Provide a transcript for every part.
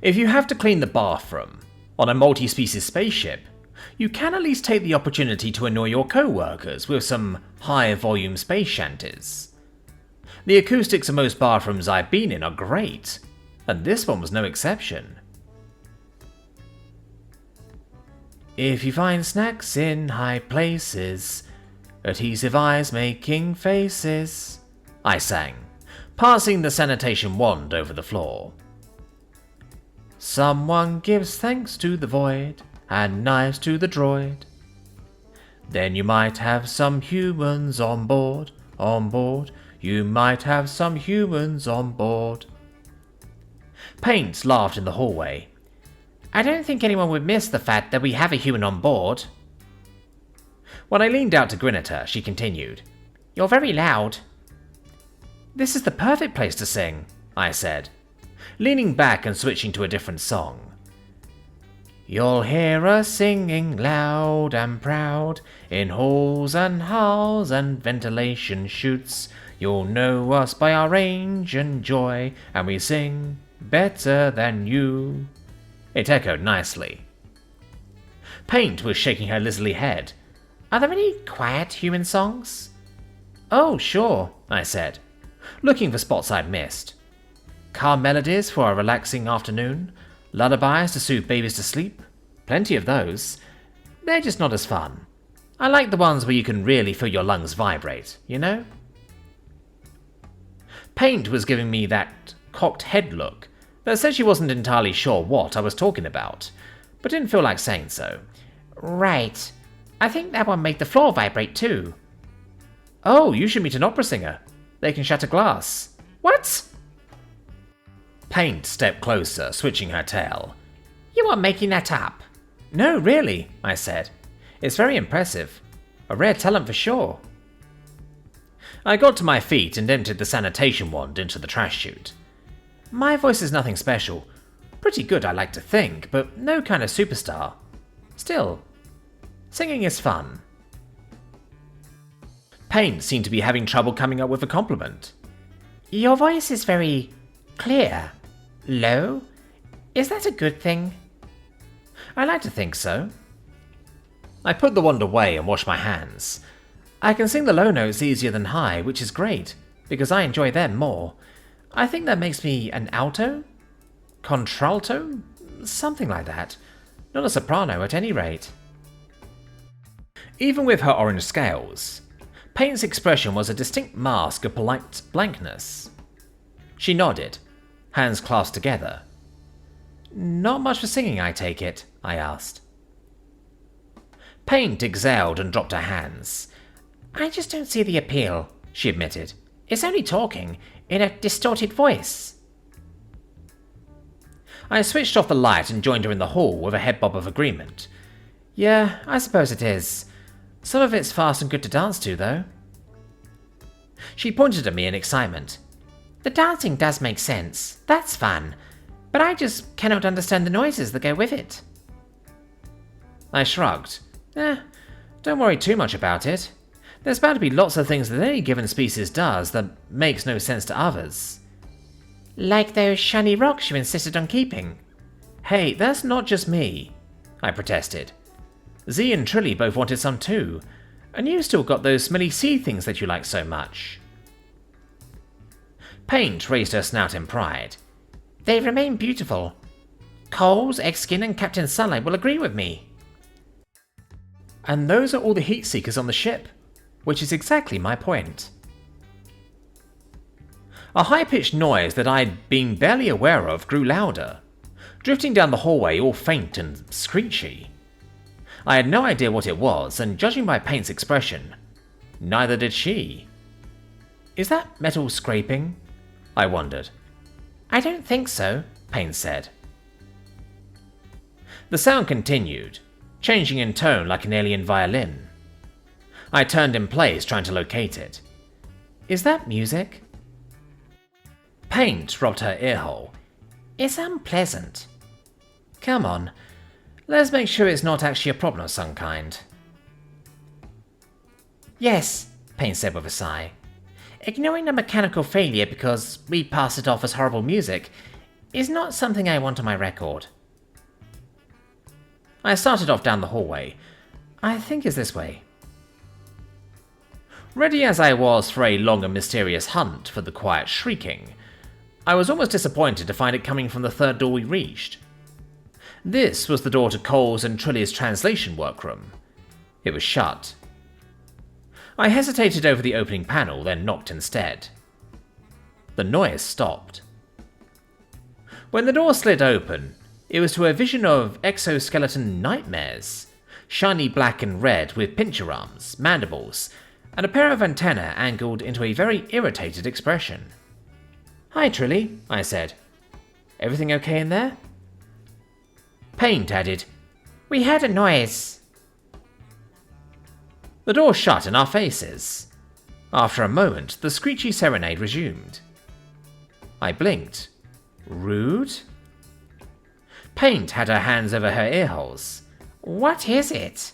If you have to clean the bathroom on a multi-species spaceship, you can at least take the opportunity to annoy your co-workers with some high-volume space shanties. The acoustics of most bathrooms I've been in are great, and this one was no exception. If you find snacks in high places, adhesive eyes making faces, I sang, passing the sanitation wand over the floor. Someone gives thanks to the void, and knives to the droid. Then you might have some humans on board, you might have some humans on board. Paint laughed in the hallway. I don't think anyone would miss the fact that we have a human on board. When I leaned out to grin at her, she continued, You're very loud. This is the perfect place to sing, I said, leaning back and switching to a different song. You'll hear us singing loud and proud in halls and ventilation chutes. You'll know us by our range and joy, and we sing better than you. It echoed nicely. Paint was shaking her lizardly head. Are there any quiet human songs? Oh, sure, I said, looking for spots I'd missed. Calm melodies for a relaxing afternoon, lullabies to soothe babies to sleep. Plenty of those. They're just not as fun. I like the ones where you can really feel your lungs vibrate, you know? Paint was giving me that cocked head look that said she wasn't entirely sure what I was talking about, but didn't feel like saying so. Right. I think that one made the floor vibrate too. Oh, you should meet an opera singer. They can shatter glass. What? Paint stepped closer, switching her tail. You are making that up. No, really, I said. It's very impressive. A rare talent for sure. I got to my feet and emptied the sanitation wand into the trash chute. My voice is nothing special. Pretty good, I like to think, but no kind of superstar. Still, singing is fun. Paint seemed to be having trouble coming up with a compliment. Your voice is very clear. Low? Is that a good thing? I like to think so. I put the wand away and washed my hands. I can sing the low notes easier than high, which is great, because I enjoy them more. I think that makes me an alto? Contralto? Something like that. Not a soprano at any rate. Even with her orange scales, Paint's expression was a distinct mask of polite blankness. She nodded, hands clasped together. Not much for singing, I take it, I asked. Paint exhaled and dropped her hands. I just don't see the appeal, she admitted. It's only talking, in a distorted voice. I switched off the light and joined her in the hall with a head bob of agreement. Yeah, I suppose it is. Some of it's fast and good to dance to, though. She pointed at me in excitement. The dancing does make sense. That's fun. But I just cannot understand the noises that go with it. I shrugged. Don't worry too much about it. There's bound to be lots of things that any given species does that makes no sense to others. Like those shiny rocks you insisted on keeping. Hey, that's not just me, I protested. Z and Trilly both wanted some too, and you still got those smelly sea things that you like so much. Paint raised her snout in pride. They remain beautiful. Coles, Eggskin, and Captain Sunlight will agree with me. And those are all the heat seekers on the ship, which is exactly my point. A high-pitched noise that I'd been barely aware of grew louder, drifting down the hallway all faint and screechy. I had no idea what it was, and judging by Paint's expression, neither did she. Is that metal scraping? I wondered. I don't think so, Paint said. The sound continued, changing in tone like an alien violin. I turned in place, trying to locate it. Is that music? Paint rubbed her earhole. It's unpleasant. Come on, let's make sure it's not actually a problem of some kind. Yes, Paint said with a sigh. Ignoring the mechanical failure because we passed it off as horrible music, is not something I want on my record. I started off down the hallway. I think it's this way. Ready as I was for a long and mysterious hunt for the quiet shrieking, I was almost disappointed to find it coming from the third door we reached. This was the door to Cole's and Trilly's translation workroom. It was shut. I hesitated over the opening panel, then knocked instead. The noise stopped. When the door slid open, it was to a vision of exoskeleton nightmares, shiny black and red with pincher arms, mandibles, and a pair of antennae angled into a very irritated expression. "Hi, Trilly," I said. "Everything okay in there?" Paint added, "We heard a noise." The door shut in our faces. After a moment, the screechy serenade resumed. I blinked. Rude? Paint had her hands over her earholes. "What is it?"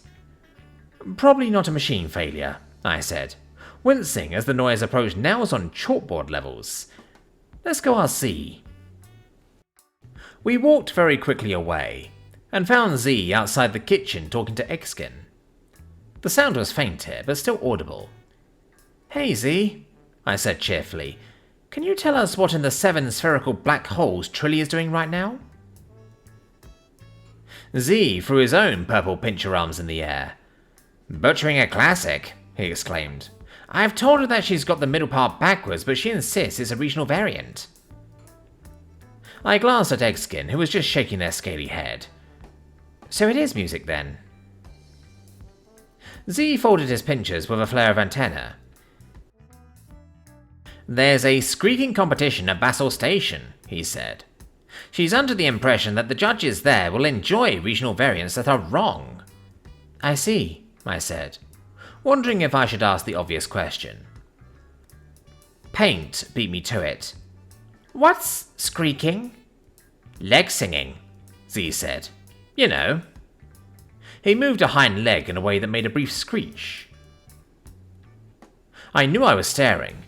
"Probably not a machine failure," I said, wincing as the noise approached nails on chalkboard levels. "Let's go I'll see." We walked very quickly away, and found Z outside the kitchen talking to Exkin. The sound was faint here, but still audible. "Hey Z," I said cheerfully, "can you tell us what in the 7 spherical black holes Trilly is doing right now?" Z threw his own purple pincher arms in the air. "Butchering a classic," he exclaimed. "I've told her that she's got the middle part backwards, but she insists it's a regional variant." I glanced at Eggskin, who was just shaking their scaly head. "So it is music then?" Z folded his pinchers with a flare of antenna. "There's a squeaking competition at Basel Station," he said. "She's under the impression that the judges there will enjoy regional variants that are wrong." "I see," I said, wondering if I should ask the obvious question. Paint beat me to it. "What's squeaking?" "Leg singing," Z said. "You know." He moved a hind leg in a way that made a brief screech. I knew I was staring,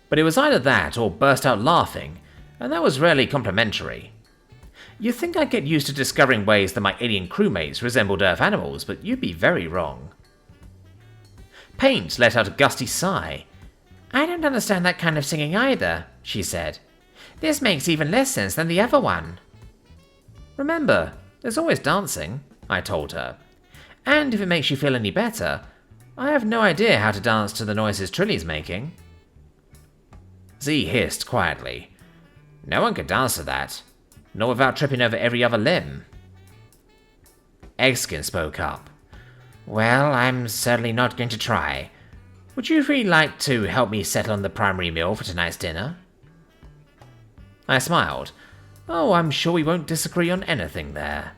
but it was either that or burst out laughing, and that was rarely complimentary. You'd think I'd get used to discovering ways that my alien crewmates resembled Earth animals, but you'd be very wrong. Paint let out a gusty sigh. "I don't understand that kind of singing either," she said. "This makes even less sense than the other one." "Remember, there's always dancing," I told her. "And if it makes you feel any better, I have no idea how to dance to the noises Trilly's making." Z hissed quietly. "No one could dance to that, not without tripping over every other limb." Eggskin spoke up. "Well, I'm certainly not going to try. Would you really like to help me settle on the primary meal for tonight's dinner?" I smiled. "Oh, I'm sure we won't disagree on anything there."